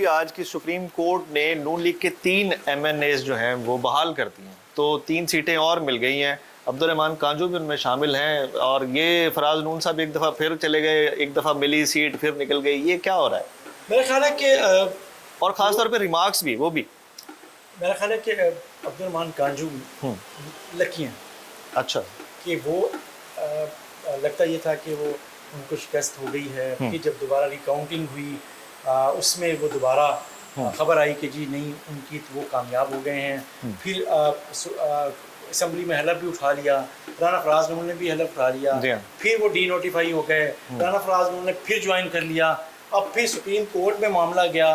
आज कि supreme court ने नून लीग के 3 MNAs जो हैं वो बहाल कर दी हैं, तो 3 सीटें और मिल गई हैं। अब्दुर्रहमान कांजू भी उनमें शामिल हैं और ये फराज नून साहब एक दफ़ा फिर चले गए, एक दफ़ा मिली सीट फिर निकल गई। ये क्या हो रहा है? मेरा ख्याल है कि और ख़ास तौर पे रिमार्क्स भी, वो भी मेरा ख्याल है कि अब्दुर्रहमान कांजू लकी हैं। अच्छा, कि वो लगता ये था कि वो उनको शिकस्त हो गई है कि जब दोबारा रिकाउंटिंग हुई उसमें वो दोबारा खबर आई कि जी नहीं उनकी वो कामयाब हो गए हैं। फिर असम्बली में हलफ भी उठा लिया, राना फराज नून ने भी हलफ उठा लिया, फिर वो डी नोटिफाई हो गए, राना फराज नून ने फिर ज्वाइन कर लिया। अब फिर सुप्रीम कोर्ट में मामला गया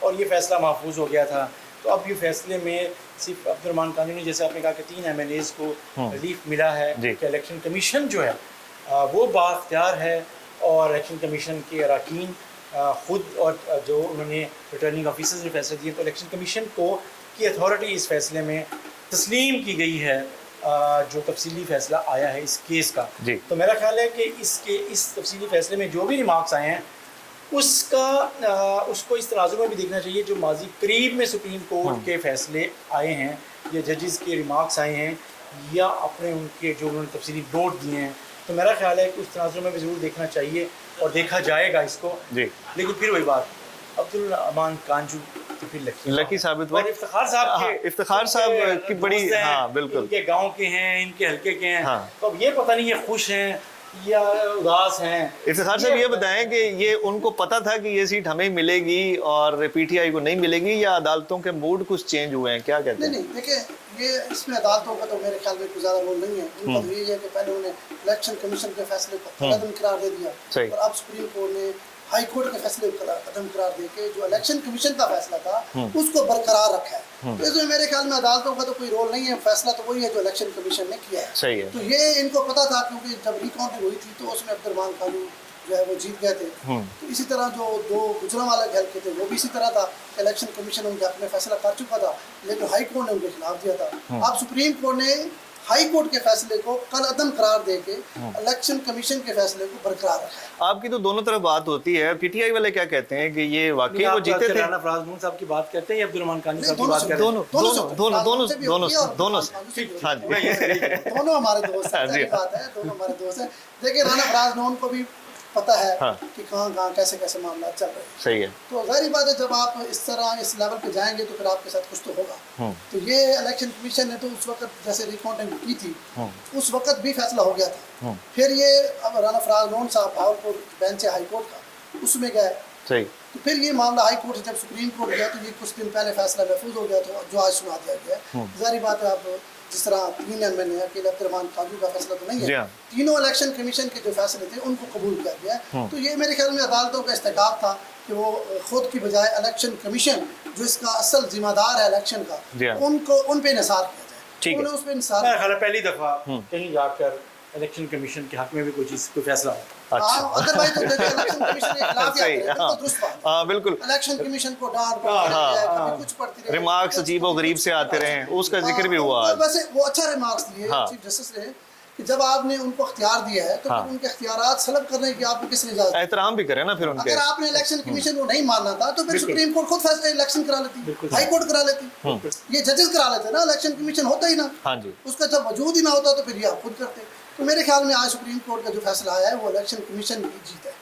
और ये फैसला महफूज हो गया था। तो अब ये फैसले में सिर्फ अब्दुर्रहमान कांजू ने, जैसे आपने कहा कि 3 MNAs को रिलीफ मिला है कि इलेक्शन कमीशन जो है वो बाख्तियार है और इलेक्शन कमीशन के अरकान खुद और जो उन्होंने रिटर्निंग ऑफिसर्स ने फैसले दिए, तो इलेक्शन कमीशन को की अथॉरिटी इस फैसले में तस्लीम की गई है जो तफसीली फैसला आया है इस केस का। तो मेरा ख्याल है कि इस तफसीली फैसले में जो भी रिमार्क्स आए हैं उसको इस तराजू में भी देखना चाहिए जो माजी करीब में सुप्रीम कोर्ट के फैसले आए हैं या जजेस के रिमार्क्स आए हैं या अपने उनके जो उन्होंने तफसीली नोट दिए हैं। तो मेरा ख्याल है कि उस तराजू में भी ज़रूर देखना चाहिए और देखा जाएगा इसको। लेकिन फिर वही बात, अब्दुर्रहमान कांजू तो फिर लकी साबित हुआ। इफ्तिखार साहब की बड़ी, हाँ बिल्कुल, इनके गाँव के हैं, इनके हल्के के हैं। तो अब ये पता नहीं ये खुश हैं या उदास हैं। इफ्तिखार साहब ये बताएं कि ये उनको पता था कि ये सीट हमें मिलेगी और PTI को नहीं मिलेगी, या अदालतों के मूड कुछ चेंज हुए हैं? क्या कहते हैं? नहीं देखिए, ये इसमें अदालतों का तो मेरे ख्याल में कुछ ज़्यादा रोल नहीं है। उनका तो ये है कि पहले उन्होंने इलेक्शन कमीशन के फैसले को कदम करार दे दिया और अब सुप्रीम कोर्ट ने हाई कोर्ट के फैसले को कदम करार दे के जो इलेक्शन कमीशन का फैसला था उसको बरकरार रखा है। तो इसमें मेरे ख्याल में अदालतों का तो कोई रोल नहीं है, फैसला तो वही है जो इलेक्शन कमीशन ने किया है। सही है। तो ये इनको पता था क्योंकि जब रिकाउंटिंग हुई थी तो उसमें अब्दुर्रहमान कांजू जो है वो जीत गए थे। तो इसी तरह जो 2 गुजरांवाला के हल्के थे वो भी इसी तरह था, इलेक्शन कमीशन उनके हक में फैसला कर चुका था लेकिन हाई कोर्ट ने उनके खिलाफ दिया था। अब सुप्रीम कोर्ट ने हाई कोर्ट के फैसले को कल अदम करार देके इलेक्शन कमीशन के फैसले को बरकरार रखा है। आपकी तो दोनों तरफ बात होती है। PTI वाले क्या कहते हैं कि ये वाकई वो जीते थे? राना फराज नून साहब की बात करते हैं या अब्दुर्रहमान कांजू साहब की बात करते हैं? दोनों हमारे दोस्त हैं। सही बात है, दोनों हमारे दोस्त हैं। देखिए, राना फराज नून को भी पता है कि कहाँ कैसे मामला चल रहे हैं। सही है। तो जाहिर बात है जब आप इस तरह इस लेवल पे जाएंगे तो फिर आपके साथ कुछ तो होगा। तो ये इलेक्शन कमीशन ने तो उस वक्त जैसे रिकाउंटिंग की थी उस वक्त भी फैसला हो गया था। फिर ये अब राना फराज नून साहब भावलपुर बेंच है हाई कोर्ट का, उसमें गए। सही। तो फिर ये मामला हाई कोर्ट से जब सुप्रीम कोर्ट गया तो ये कुछ दिन पहले फैसला महफूज हो गया तो जो आज सुना दिया गया। जाहिर बात है, आप जिस तरह 3 MNA अकेले अब्दुर्रहमान कांजू का फैसला तो नहीं है, तीनों इलेक्शन कमीशन के जो फैसले थे उनको कबूल कर दिया। तो ये मेरे ख्याल में अदालतों का इस्तेकाब था कि वो खुद की बजाय इलेक्शन कमीशन जो इसका असल जिम्मेदार है इलेक्शन का, उनको उन पे निसार किया जाए। उन्होंने उस पे निसार पहली दफा कहीं जाकर इलेक्शन कमीशन के हक में भी कोई फैसला हो। अदरवाइज तो इलेक्शन कमीशन के खिलाफ हाँ बिल्कुल, इलेक्शन कमीशन को डांट कुछ पड़ती रही, रिमार्क्स अजीबो गरीब से आते रहे, उसका जिक्र भी हुआ। वैसे वो अच्छा रिमार्क्स दिए चीफ जस्टिस ने कि जब आपने उनको अख्तियार दिया है तो फिर उनके अख्तियारात सलब करने की आपको किसने इजाजत? एहतराम भी करे ना फिर उनके। अगर आपने इलेक्शन कमीशन को नहीं मानना था तो फिर सुप्रीम कोर्ट खुद फैसला इलेक्शन करा लेती, हाई कोर्ट करा लेती, ये जजेस करा लेते ना, इलेक्शन कमीशन होता ही ना। हाँ जी। उसका जब वजूद ही ना होता तो फिर ये आप खुद करते। तो मेरे ख्याल में आज सुप्रीम कोर्ट का जो फैसला आया है वो इलेक्शन कमीशन की जीत है।